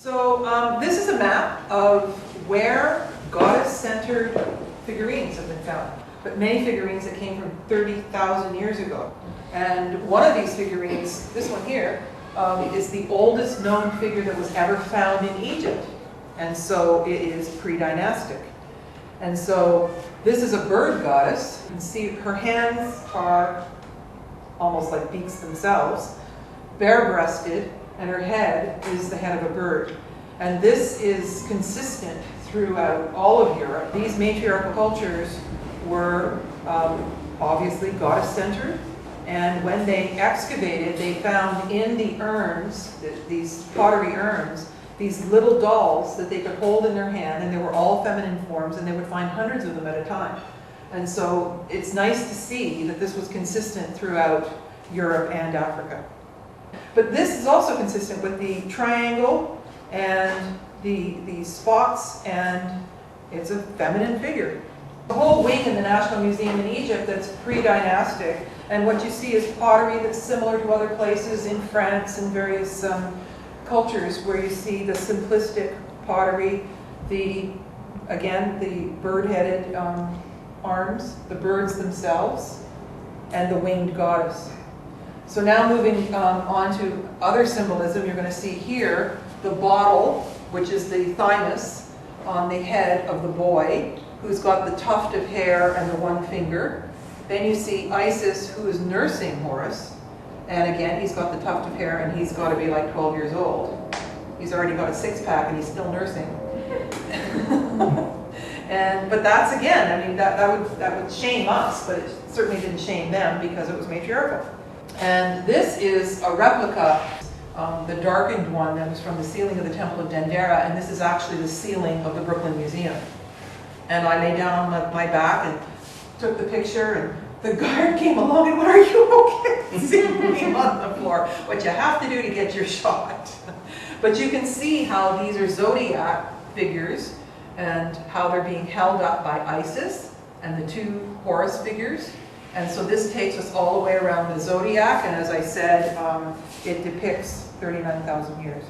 So this is a map of where goddess-centered figurines have been found, but many figurines that came from 30,000 years ago. And one of these figurines, this one here, is the oldest known figure that was ever found in Egypt. And so it is pre-dynastic. And so this is a bird goddess. You can see her hands are almost like beaks themselves, bare-breasted, and her head is the head of a bird. And this is consistent throughout all of Europe. These matriarchal cultures were obviously goddess-centered, and when they excavated, they found in the urns, these pottery urns, these little dolls that they could hold in their hand, and they were all feminine forms, and they would find hundreds of them at a time. And so it's nice to see that this was consistent throughout Europe and Africa. But this is also consistent with the triangle and the spots, and it's a feminine figure. The whole wing in the National Museum in Egypt that's pre-dynastic, and what you see is pottery that's similar to other places in France and various cultures where you see the simplistic pottery, again, the bird-headed arms, the birds themselves, and the winged goddess. So now moving on to other symbolism, you're going to see here the bottle, which is the thymus on the head of the boy, who's got the tuft of hair and the one finger. Then you see Isis, who is nursing Horus. And again, he's got the tuft of hair, and he's got to be like 12 years old. He's already got a six-pack, and he's still nursing. But that's, again, I mean, that would shame us, but it certainly didn't shame them because it was matriarchal. And this is a replica, the darkened one that was from the ceiling of the Temple of Dendera, and this is actually the ceiling of the Brooklyn Museum. And I lay down on my back and took the picture, and the guard came along and went, "Are you okay?" Seeing me on the floor. What you have to do to get your shot. But you can see how these are zodiac figures and how they're being held up by Isis and the two Horus figures. And so this takes us all the way around the zodiac, and as I said, it depicts 39,000 years.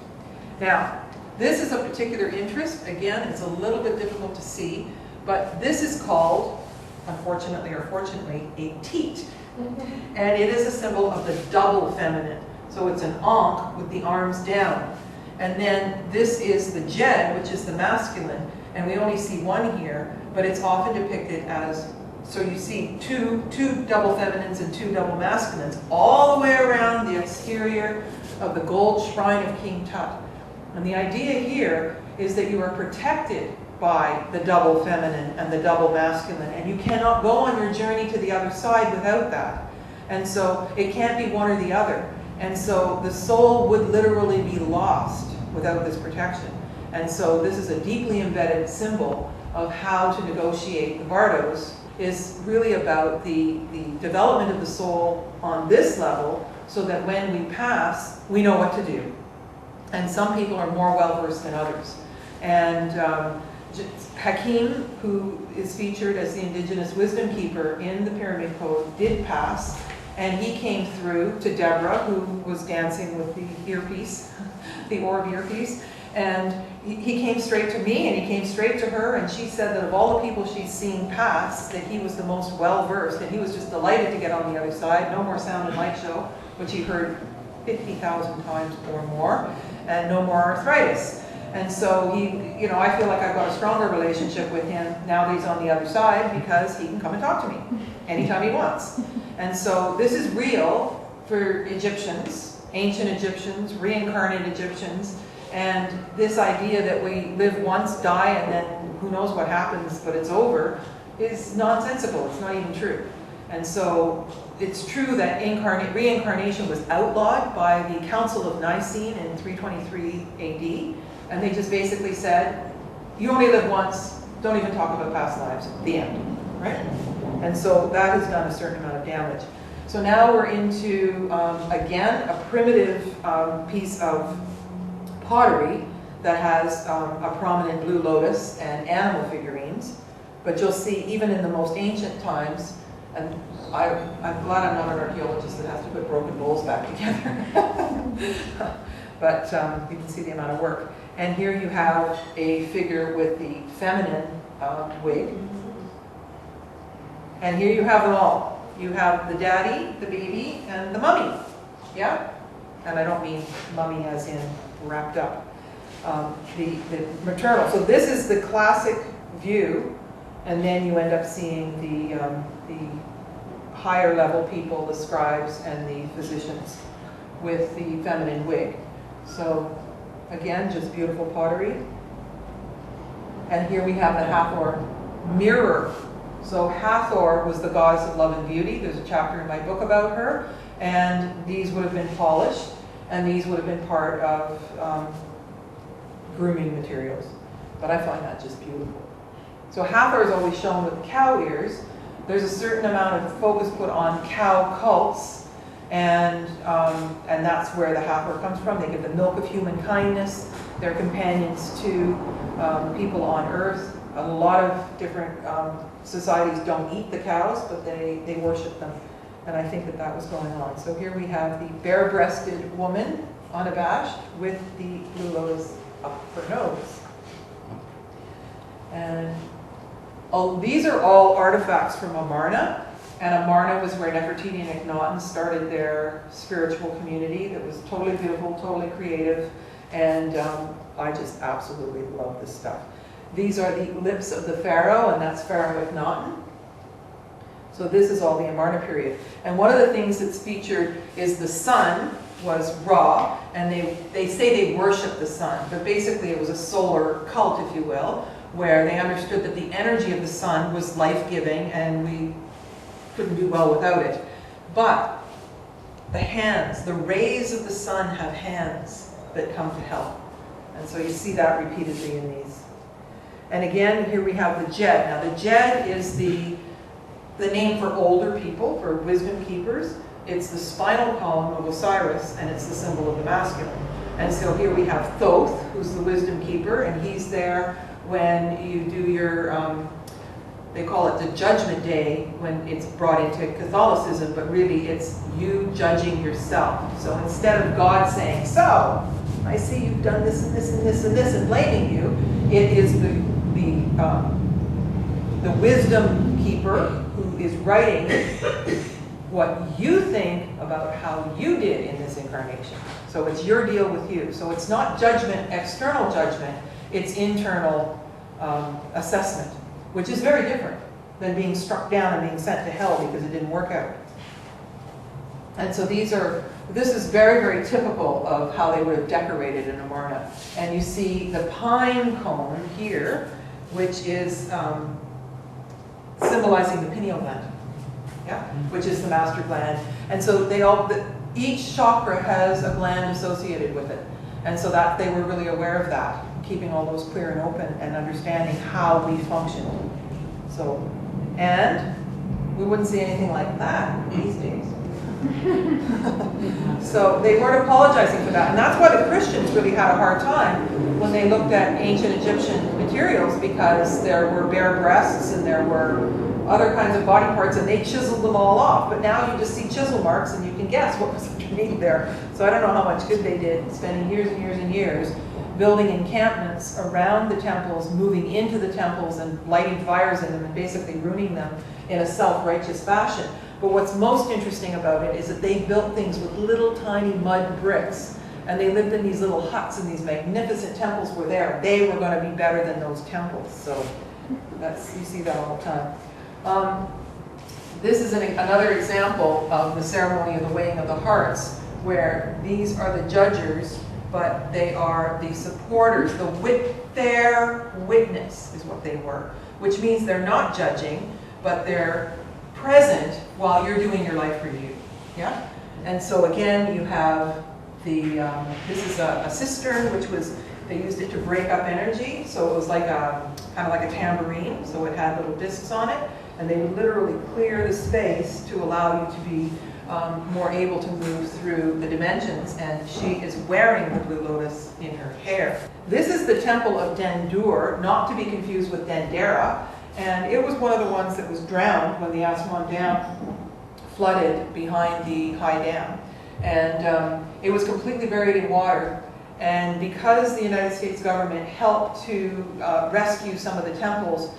Now, this is a particular interest. Again, it's a little bit difficult to see, but this is called, unfortunately or fortunately, a teat. And it is a symbol of the double feminine. So it's an ankh with the arms down. And then this is the jed, which is the masculine, and we only see one here, but it's often depicted as, so you see two double feminines and two double masculines all the way around the exterior of the gold shrine of King Tut. And the idea here is that you are protected by the double feminine and the double masculine, and you cannot go on your journey to the other side without that. And so it can't be one or the other. And so the soul would literally be lost without this protection. And so this is a deeply embedded symbol of how to negotiate. The Bardos is really about the development of the soul on this level, so that when we pass, we know what to do. And some people are more well-versed than others. And Hakim, who is featured as the indigenous wisdom keeper in the Pyramid Code, did pass, and he came through to Deborah, who was dancing with the earpiece, the orb earpiece, and he came straight to me, and he came straight to her, and she said that of all the people she's seen pass, that he was the most well-versed, and he was just delighted to get on the other side. No more sound and light show, which he heard 50,000 times or more, and no more arthritis. And so I feel like I've got a stronger relationship with him now that he's on the other side, because he can come and talk to me anytime he wants. And so this is real for Egyptians, ancient Egyptians, reincarnated Egyptians, and this idea that we live once, die, and then who knows what happens, but it's over, is nonsensical. It's not even true. And so it's true that reincarnation was outlawed by the Council of Nicene in 323 AD, and they just basically said, you only live once, don't even talk about past lives, the end, right? And so that has done a certain amount of damage. So now we're into, again, a primitive piece of pottery that has a prominent blue lotus and animal figurines. But you'll see, even in the most ancient times, and I'm glad I'm not an archaeologist that has to put broken bowls back together. But you can see the amount of work. And here you have a figure with the feminine wig. And here you have them all. You have the daddy, the baby, and the mummy. Yeah? And I don't mean mummy as in wrapped up. The maternal. So this is the classic view, and then you end up seeing the higher level people, the scribes and the physicians, with the feminine wig. So again, just beautiful pottery. And here we have the Hathor mirror. So Hathor was the goddess of love and beauty. There's a chapter in my book about her. And these would have been polished, and these would have been part of grooming materials. But I find that just beautiful. So Hathor is always shown with cow ears. There's a certain amount of focus put on cow cults, and that's where the Hathor comes from. They give the milk of human kindness. They're companions to people on Earth. A lot of different societies don't eat the cows, but they worship them. And I think that was going on. So here we have the bare-breasted woman, unabashed, with the blue lotus up her nose. And these are all artifacts from Amarna. And Amarna was where Nefertiti and Akhenaten started their spiritual community. That was totally beautiful, totally creative. And I just absolutely love this stuff. These are the lips of the pharaoh, and that's Pharaoh Akhenaten. So this is all the Amarna period. And one of the things that's featured is the sun was Ra, and they say they worship the sun, but basically it was a solar cult, if you will, where they understood that the energy of the sun was life-giving and we couldn't do well without it. But the hands, the rays of the sun have hands that come to help. And so you see that repeatedly in these. And again, here we have the Jed. Now the Jed is the name for older people, for wisdom keepers. It's the spinal column of Osiris, and it's the symbol of the masculine. And so here we have Thoth, who's the wisdom keeper, and he's there when you do your, they call it the judgment day, when it's brought into Catholicism, but really it's you judging yourself. So instead of God saying, so, I see you've done this and this and this and this, and blaming you, it is the wisdom keeper who is writing what you think about how you did in this incarnation. So it's your deal with you. So it's not judgment, external judgment, it's internal assessment, which is very different than being struck down and being sent to hell because it didn't work out. And so this is very, very typical of how they would have decorated in Amarna. And you see the pine cone here, which is symbolizing the pineal gland, yeah, which is the master gland. And so each chakra has a gland associated with it. And so that they were really aware of that, keeping all those clear and open and understanding how we functioned. So, and we wouldn't see anything like that these days. So they weren't apologizing for that. And that's why the Christians really had a hard time when they looked at ancient Egyptian materials, because there were bare breasts and there were other kinds of body parts, and they chiseled them all off. But now you just see chisel marks and you can guess what was underneath there. So I don't know how much good they did, spending years and years and years building encampments around the temples, moving into the temples and lighting fires in them and basically ruining them in a self-righteous fashion. But what's most interesting about it is that they built things with little tiny mud bricks, and they lived in these little huts, and these magnificent temples were there. They were going to be better than those temples. So you see that all the time. This is another example of the ceremony of the weighing of the hearts, where these are the judgers, but they are the supporters. Their witness is what they were, which means they're not judging, but they're present while you're doing your life review. Yeah? And so again, you have this is a cistern, which was, they used it to break up energy. So it was like kind of like a tambourine. So it had little discs on it, and they would literally clear the space to allow you to be more able to move through the dimensions. And she is wearing the blue lotus in her hair. This is the temple of Dendur, not to be confused with Dendera. And it was one of the ones that was drowned when the Aswan Dam flooded behind the high dam. And it was completely buried in water. And because the United States government helped to rescue some of the temples,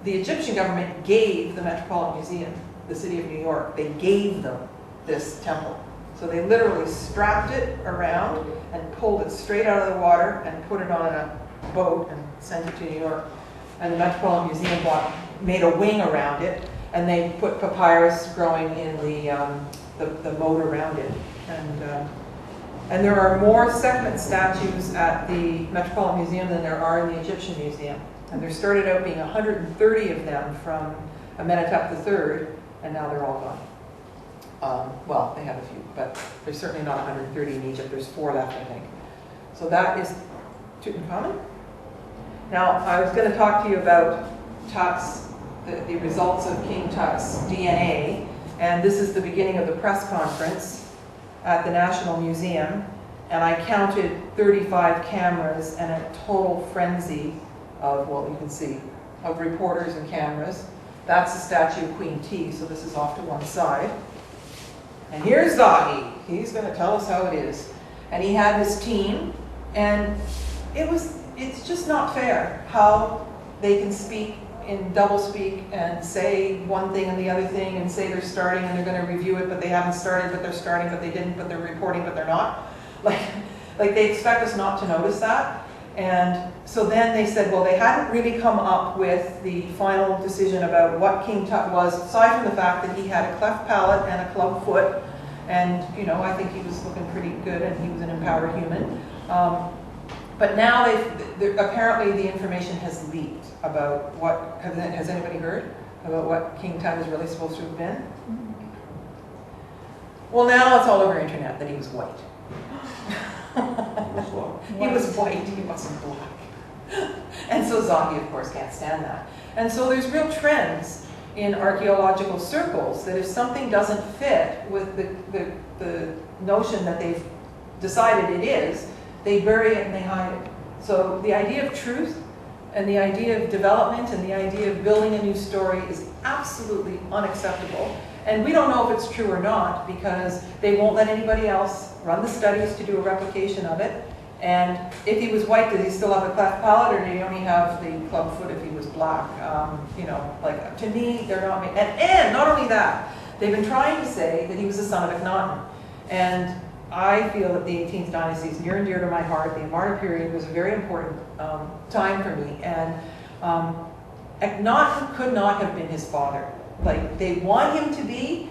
the Egyptian government gave the Metropolitan Museum, the city of New York, they gave them this temple. So they literally strapped it around and pulled it straight out of the water and put it on a boat and sent it to New York. And the Metropolitan Museum made a wing around it, and they put papyrus growing in the moat around it. And there are more segment statues at the Metropolitan Museum than there are in the Egyptian Museum. And there started out being 130 of them from Amenhotep III, and now they're all gone. Well, they have a few, but there's certainly not 130 in Egypt. There's 4 left, I think. So that is Tutankhamun. Now, I was going to talk to you about Tut's, the results of King Tut's DNA, and this is the beginning of the press conference at the National Museum, and I counted 35 cameras and a total frenzy of, well, you can see, of reporters and cameras. That's the statue of Queen T, so this is off to one side. And here's Zahi. He's going to tell us how it is. And he had his team, and it's just not fair how they can speak in doublespeak and say one thing and the other thing and say they're starting and they're going to review it, but they haven't started, but they're starting, but they didn't, but they're reporting, but they're not. Like they expect us not to notice that. And so then they said, well, they hadn't really come up with the final decision about what King Tut was, aside from the fact that he had a cleft palate and a club foot. And, you know, I think he was looking pretty good and he was an empowered human. But now apparently the information has leaked about what, has anybody heard about what King Tut is really supposed to have been? Well, now it's all over the internet that he was white. He was white, he wasn't black. And so Zahi, of course, can't stand that. And so there's real trends in archaeological circles that if something doesn't fit with the notion that they've decided it is, they bury it and they hide it. So the idea of truth and the idea of development and the idea of building a new story is absolutely unacceptable. And we don't know if it's true or not because they won't let anybody else run the studies to do a replication of it. And if he was white, did he still have a cleft palate, or did he only have the club foot if he was black? You know, like, to me, they're not making, and not only that, they've been trying to say that he was a son of Akhenaten. And I feel that the 18th dynasty is near and dear to my heart. The Amarna period was a very important time for me. And Akhenaten could not have been his father. Like, they want him to be,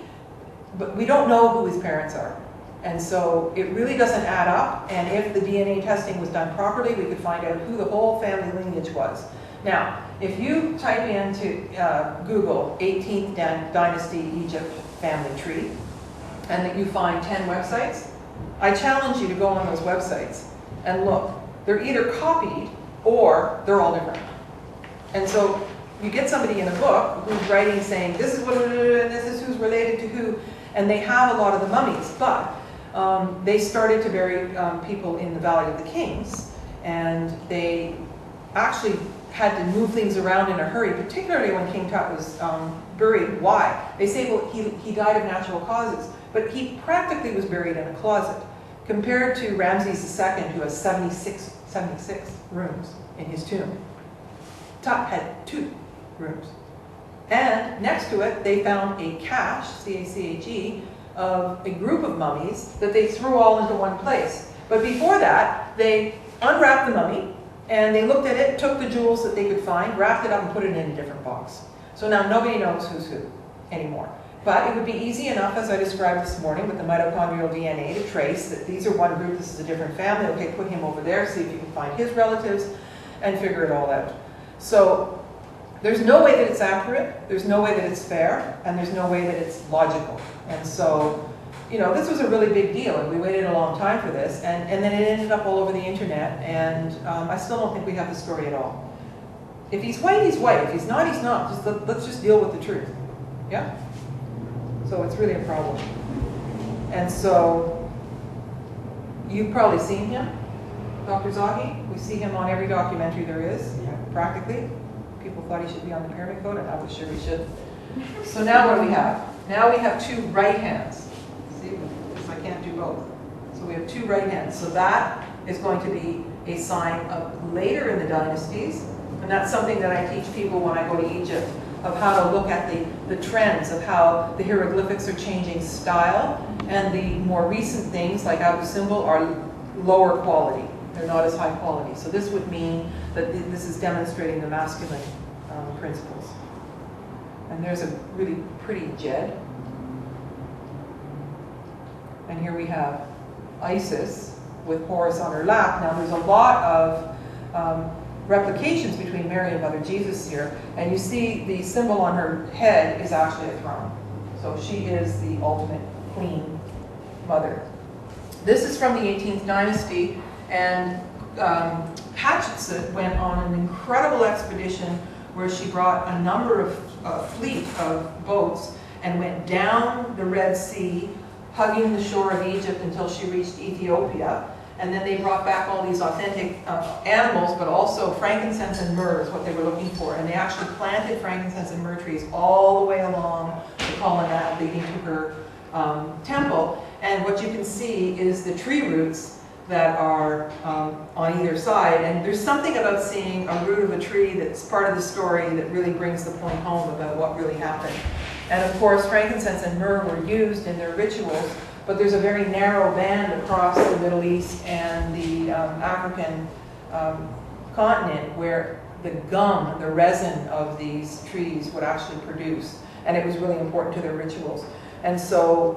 but we don't know who his parents are. And so it really doesn't add up. And if the DNA testing was done properly, we could find out who the whole family lineage was. Now, if you type into Google 18th dynasty Egypt family tree, and that you find 10 websites, I challenge you to go on those websites and look. They're either copied or they're all different. And so you get somebody in a book who's writing saying, this is what, and this is who's related to who, and they have a lot of the mummies, but they started to bury people in the Valley of the Kings, and they actually had to move things around in a hurry, particularly when King Tut was buried. Why? They say, well, he died of natural causes, but he practically was buried in a closet, compared to Ramses II, who has 76 rooms in his tomb. Tut had 2 rooms. And next to it, they found a cache, C-A-C-H-E, of a group of mummies that they threw all into one place. But before that, they unwrapped the mummy, and they looked at it, took the jewels that they could find, wrapped it up, and put it in a different box. So now nobody knows who's who anymore. But it would be easy enough, as I described this morning, with the mitochondrial DNA to trace that these are one group, this is a different family. Okay, put him over there, see if you can find his relatives, and figure it all out. So there's no way that it's accurate, there's no way that it's fair, and there's no way that it's logical. And so, you know, this was a really big deal, and we waited a long time for this, and then it ended up all over the internet, and I still don't think we have the story at all. If he's white, he's white. If he's not, he's not. Let's just deal with the truth. Yeah? So it's really a problem. And so, you've probably seen him, Dr. Zahi. We see him on every documentary there is, practically. People thought he should be on the Pyramid Code, and I was sure he should. So now what do we have? Now we have 2 right hands. See, because I can't do both. So we have 2 right hands. So that is going to be a sign of later in the dynasties. And that's something that I teach people when I go to Egypt, of how to look at the trends of how the hieroglyphics are changing style, and the more recent things like Abu Simbel are lower quality. They're not as high quality. So this would mean that this is demonstrating the masculine principles. And there's a really pretty Jed. And here we have Isis with Horus on her lap. Now there's a lot of replications between Mary and Mother Jesus here. And you see the symbol on her head is actually a throne. So she is the ultimate queen mother. This is from the 18th dynasty, and Hatshepsut went on an incredible expedition where she brought a number of fleet of boats and went down the Red Sea, hugging the shore of Egypt until she reached Ethiopia. And then they brought back all these authentic animals, but also frankincense and myrrh is what they were looking for. And they actually planted frankincense and myrrh trees all the way along the colonnade leading to her temple. And what you can see is the tree roots that are on either side. And there's something about seeing a root of a tree that's part of the story that really brings the point home about what really happened. And of course, frankincense and myrrh were used in their rituals, but there's a very narrow band across the Middle East and the African continent where the gum, the resin of these trees would actually produce. And it was really important to their rituals. And so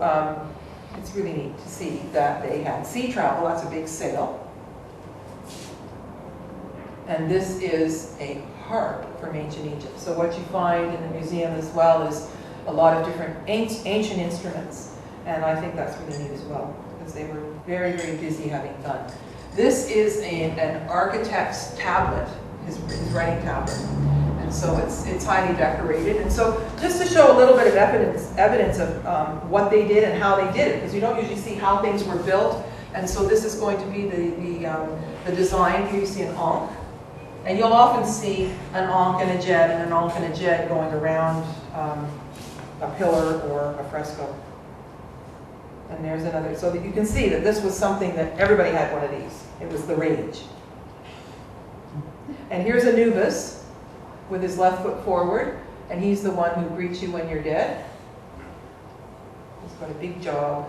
it's really neat to see that they had sea travel. That's a big sail. And this is a harp from ancient Egypt. So what you find in the museum as well is a lot of different ancient instruments. And I think that's really neat as well, because they were very, very busy having fun. This is an architect's tablet, his writing tablet. And so it's highly decorated. And so just to show a little bit of evidence of what they did and how they did it, because you don't usually see how things were built. And so this is going to be the design. Here you see an ankh. And you'll often see an ankh and a jed and an ankh and a jed going around a pillar or a fresco. And there's another, so that you can see that this was something that everybody had one of these. It was the rage. And here's Anubis with his left foot forward, and he's the one who greets you when you're dead. He's got a big job.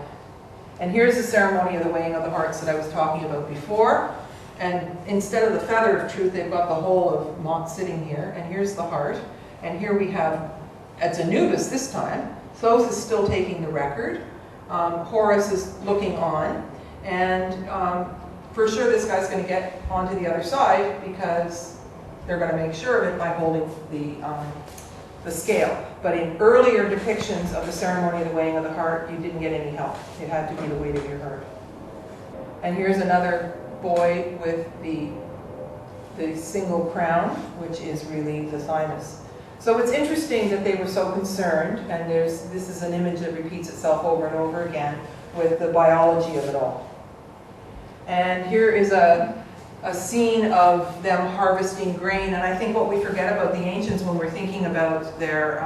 And here's the ceremony of the weighing of the hearts that I was talking about before. And instead of the feather of truth, they've got the whole of Mont sitting here. And here's the heart. And here we have, it's Anubis this time. Thoth is still taking the record. Horus is looking on, and for sure this guy's going to get onto the other side because they're going to make sure of it by holding the scale. But in earlier depictions of the ceremony of the weighing of the heart, you didn't get any help. It had to be the weight of your heart. And here's another boy with the single crown, which is really the thymus. So it's interesting that they were so concerned, and this is an image that repeats itself over and over again, with the biology of it all. And here is a scene of them harvesting grain, and I think what we forget about the ancients when we're thinking about their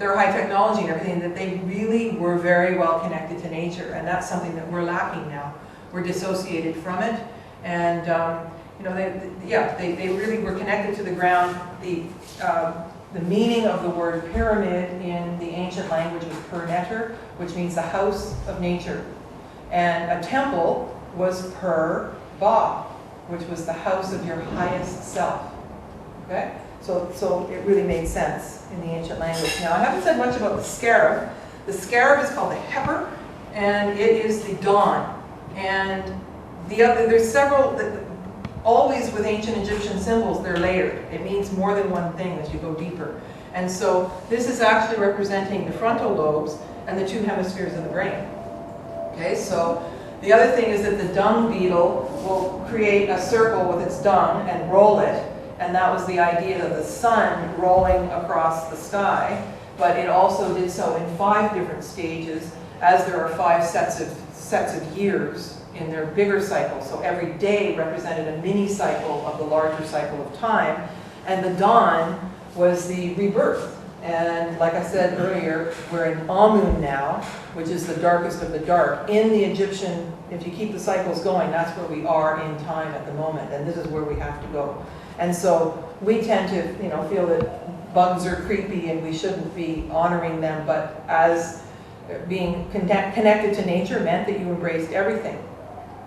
high technology and everything, that they really were very well connected to nature, and that's something that we're lacking now. We're dissociated from it, and you know, they really were connected to the ground. The meaning of the word pyramid in the ancient language was per-neter, which means the house of nature. And a temple was per-ba, which was the house of your highest self. Okay? So it really made sense in the ancient language. Now, I haven't said much about the scarab. The scarab is called the heifer, and it is the dawn. And there's several. Always with ancient Egyptian symbols, they're layered. It means more than one thing as you go deeper. And so this is actually representing the frontal lobes and the two hemispheres of the brain. Okay, so the other thing is that the dung beetle will create a circle with its dung and roll it. And that was the idea of the sun rolling across the sky. But it also did so in 5 different stages, as there are 5 sets of years in their bigger cycle. So every day represented a mini cycle of the larger cycle of time. And the dawn was the rebirth. And like I said earlier, we're in Amun now, which is the darkest of the dark. In the Egyptian if you keep the cycles going, that's where we are in time at the moment, and this is where we have to go. And so we tend to, feel that bugs are creepy and we shouldn't be honoring them, but as being connected to nature meant that you embraced everything.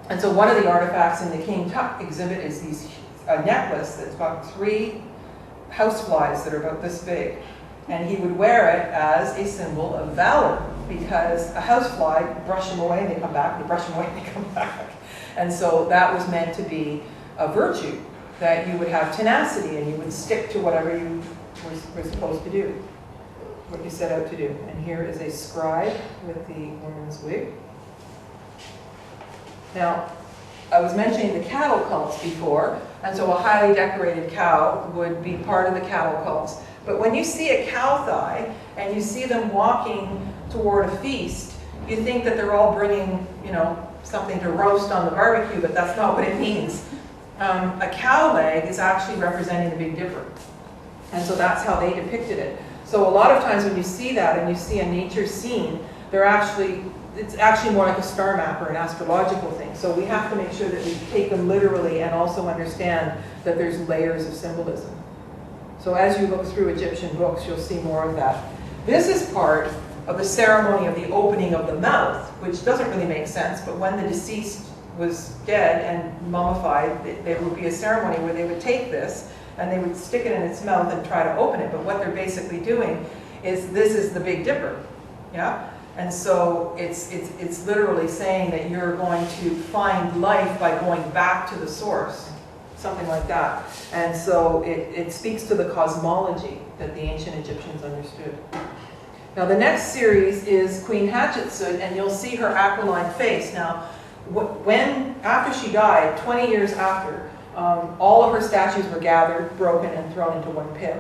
And so one of the artifacts in the King Tut exhibit is a necklace that's got 3 houseflies that are about this big. And he would wear it as a symbol of valor, because a housefly, brush them away and they come back, they brush them away and they come back. And so that was meant to be a virtue, that you would have tenacity and you would stick to whatever you were supposed to do, what you set out to do. And here is a scribe with the woman's wig. Now, I was mentioning the cattle cults before, and so a highly decorated cow would be part of the cattle cults. But when you see a cow thigh and you see them walking toward a feast, you think that they're all bringing, something to roast on the barbecue, but that's not what it means. A cow leg is actually representing the Big Dipper. And so that's how they depicted it. So a lot of times when you see that and you see a nature scene, it's actually more like a star map or an astrological thing. So we have to make sure that we take them literally and also understand that there's layers of symbolism. So as you look through Egyptian books, you'll see more of that. This is part of the ceremony of the opening of the mouth, which doesn't really make sense, but when the deceased was dead and mummified, there would be a ceremony where they would take this and they would stick it in its mouth and try to open it. But what they're basically doing is, this is the Big Dipper, yeah? And so it's literally saying that you're going to find life by going back to the source. Something like that. And so it speaks to the cosmology that the ancient Egyptians understood. Now the next series is Queen Hatshepsut, and you'll see her aquiline face. Now, after she died, 20 years after, all of her statues were gathered, broken, and thrown into one pit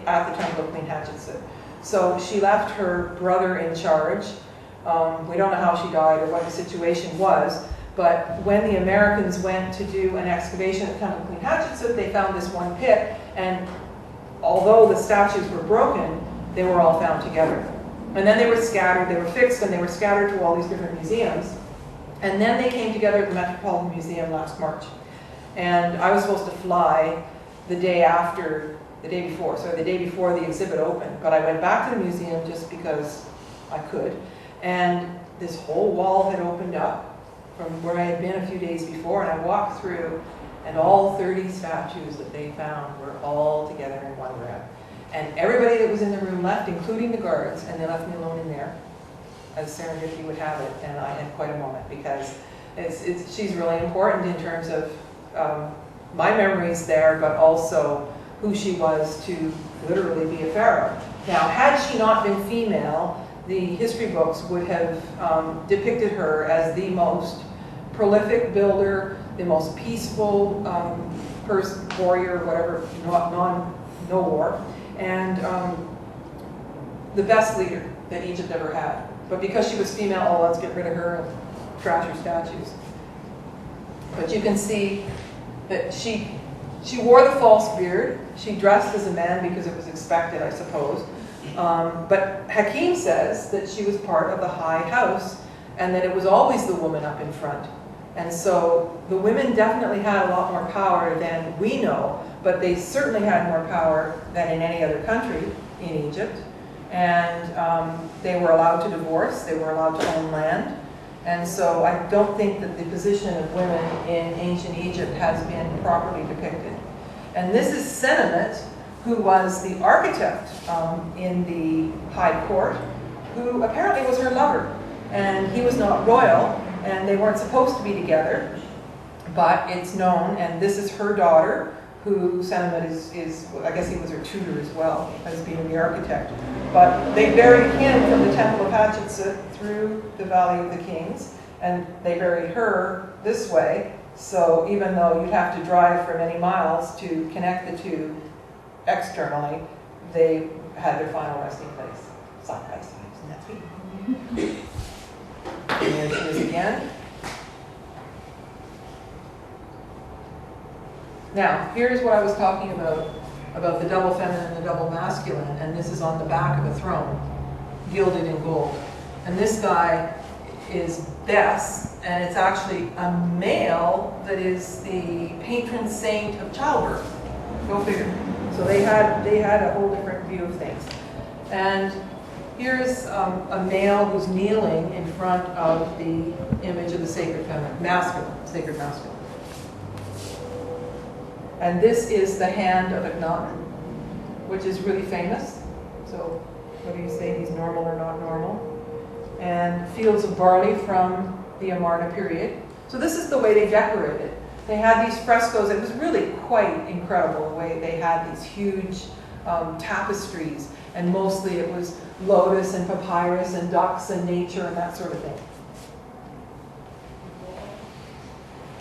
at the temple of Queen Hatshepsut. So she left her brother in charge. We don't know how she died or what the situation was. But when the Americans went to do an excavation at the Temple of Queen Hatshepsut, they found this one pit, and although the statues were broken, they were all found together. And then they were scattered, they were fixed, and they were scattered to all these different museums. And then they came together at the Metropolitan Museum last March. And I was supposed to fly the day before the exhibit opened. But I went back to the museum just because I could. And this whole wall had opened up from where I had been a few days before, and I walked through, and all 30 statues that they found were all together in one room. And everybody that was in the room left, including the guards, and they left me alone in there, as serendipity would have it, and I had quite a moment, because she's really important in terms of my memories there, but also who she was to literally be a pharaoh. Now, had she not been female, the history books would have depicted her as the most prolific builder, the most peaceful warrior, whatever, no war, and the best leader that Egypt ever had. But because she was female, oh, let's get rid of her and trash her statues. But you can see that she wore the false beard. She dressed as a man because it was expected, I suppose. But Hakim says that she was part of the high house and that it was always the woman up in front. And so the women definitely had a lot more power than we know, but they certainly had more power than in any other country in Egypt. And they were allowed to divorce, they were allowed to own land. And so I don't think that the position of women in ancient Egypt has been properly depicted. And this is Senemet, who was the architect in the high court, who apparently was her lover. And he was not royal, and they weren't supposed to be together, but it's known, and this is her daughter, who Senemet is, I guess he was her tutor as well, as being the architect. But they buried him from the Temple of Hatshepsut through the Valley of the Kings, and they buried her this way, so even though you'd have to drive for many miles to connect the two externally, they had their final resting place, side by side. Isn't that sweet? And there she is again. Now, here's what I was talking about the double feminine and the double masculine, and this is on the back of a throne, gilded in gold. And this guy is Bes, and it's actually a male that is the patron saint of childbirth. Go figure. So they had a whole different view of things. And here's a male who's kneeling in front of the image of the sacred feminine, sacred masculine. And this is the hand of Akhenaten, which is really famous. So what do you say, he's normal or not normal? And fields of barley from the Amarna period. So this is the way they decorated. They had these frescoes. It was really quite incredible the way they had these huge tapestries, and mostly it was lotus and papyrus and ducks and nature and that sort of thing.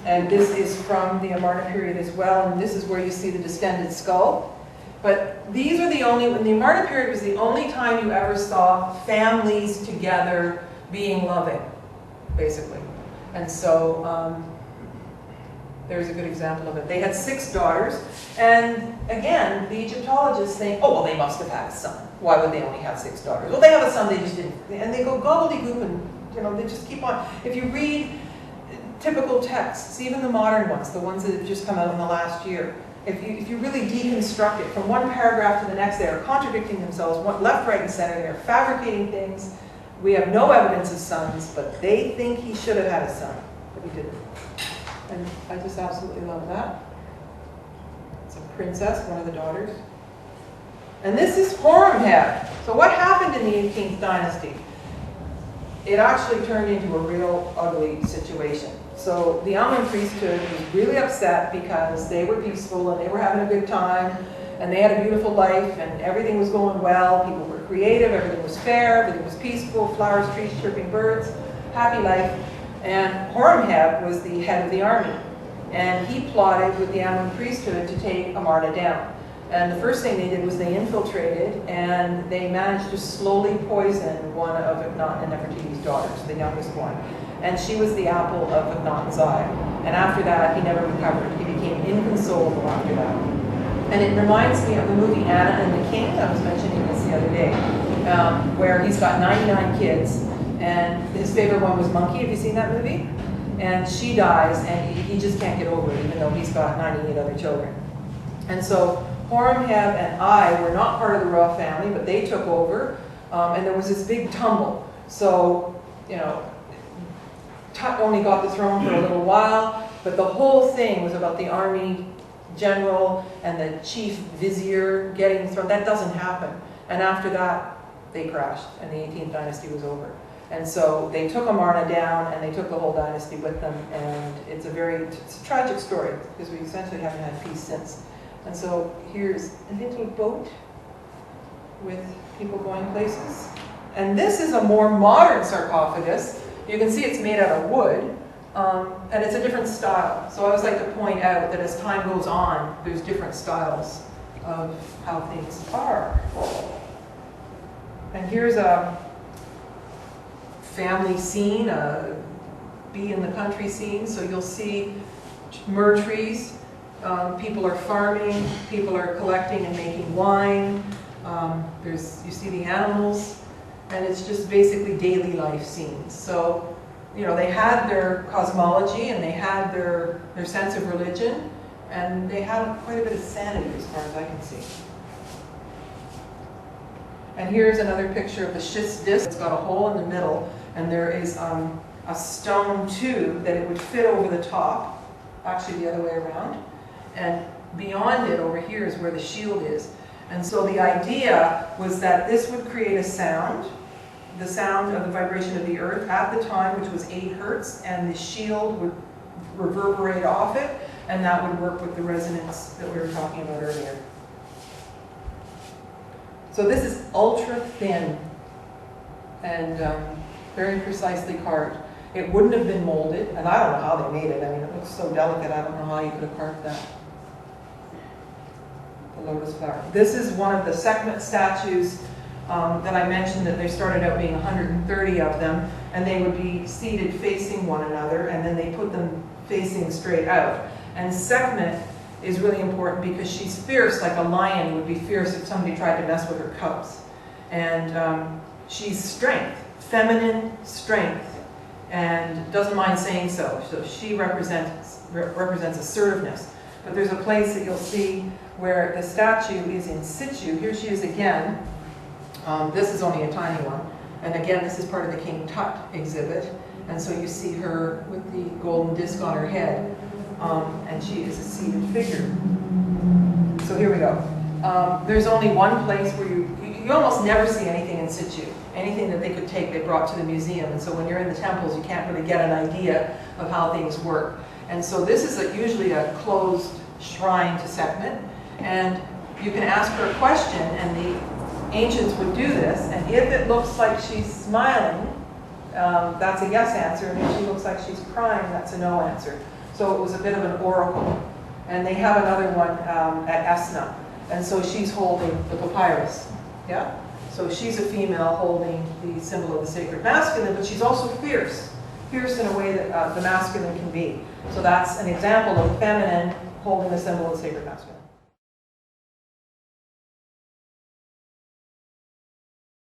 And this is from the Amarna period as well, and this is where you see the distended skull. But these are the Amarna period was the only time you ever saw families together being loving, basically. And so there's a good example of it. They had 6 daughters, and again, the Egyptologists think, oh, well, they must have had a son. Why would they only have 6 daughters? Well, they have a son, they just didn't. And they go gobbledygook, and they just keep on. If you read typical texts, even the modern ones, the ones that have just come out in the last year, if you really deconstruct it from one paragraph to the next, they are contradicting themselves, left, right, and center. They are fabricating things. We have no evidence of sons, but they think he should have had a son, but he didn't. And I just absolutely love that. It's a princess, one of the daughters. And this is Horemheb. So what happened in the 18th dynasty? It actually turned into a real ugly situation. So the Amun priesthood was really upset because they were peaceful and they were having a good time and they had a beautiful life and everything was going well. People were creative, everything was fair, everything was peaceful, flowers, trees, chirping birds, happy life. And Horemheb was the head of the army. And he plotted with the Amun priesthood to take Amarna down. And the first thing they did was they infiltrated and they managed to slowly poison one of Akhenaten and Nefertiti's daughters, the youngest one. And she was the apple of Akhenaten's eye. And after that, he never recovered. He became inconsolable after that. And it reminds me of the movie Anna and the King. I was mentioning this the other day, where he's got 99 kids. And his favorite one was Monkey. Have you seen that movie? And she dies, and he just can't get over it, even though he's got 98 other children. And so Horemheb and I were not part of the royal family, but they took over, and there was this big tumble. So, Tut only got the throne for a little while, but the whole thing was about the army general and the chief vizier getting the throne. That doesn't happen. And after that, they crashed, and the 18th dynasty was over. And so they took Amarna down, and they took the whole dynasty with them, and it's a tragic story, because we essentially haven't had peace since. And so here's a little boat with people going places. And this is a more modern sarcophagus. You can see it's made out of wood, and it's a different style. So I always like to point out that as time goes on, there's different styles of how things are. And here's a family scene, a bee in the country scene. So you'll see myrrh trees. People are farming, people are collecting and making wine. You see the animals, and it's just basically daily life scenes. So, they had their cosmology and they had their sense of religion, and they had quite a bit of sanity as far as I can see. And here's another picture of the schist disc. It's got a hole in the middle, and there is a stone tube that it would fit over the top, actually the other way around. And beyond it, over here, is where the shield is. And so the idea was that this would create a sound, the sound of the vibration of the earth at the time, which was 8 hertz, and the shield would reverberate off it, and that would work with the resonance that we were talking about earlier. So this is ultra thin and very precisely carved. It wouldn't have been molded, and I don't know how they made it. I mean, it looks so delicate, I don't know how you could have carved that. The lotus flower. This is one of the Sekhmet statues that I mentioned, that there started out being 130 of them, and they would be seated facing one another, and then they put them facing straight out. And Sekhmet is really important because she's fierce, like a lion would be fierce if somebody tried to mess with her cubs. And she's strength, feminine strength. and doesn't mind saying so. So she represents assertiveness. But there's a place that you'll see where the statue is in situ. Here she is again. This is only a tiny one. And again, this is part of the King Tut exhibit. And so you see her with the golden disc on her head. And she is a seated figure. So here we go. There's only one place where you almost never see anything in situ. Anything that they could take, they brought to the museum. And so when you're in the temples, you can't really get an idea of how things work. And so this is usually a closed shrine to Sekhmet. And you can ask her a question, and the ancients would do this. And if it looks like she's smiling, that's a yes answer. And if she looks like she's crying, that's a no answer. So it was a bit of an oracle. And they have another one at Esna. And so she's holding the papyrus. Yeah? So she's a female holding the symbol of the sacred masculine, but she's also fierce. Fierce in a way that the masculine can be. So that's an example of a feminine holding the symbol of the sacred masculine.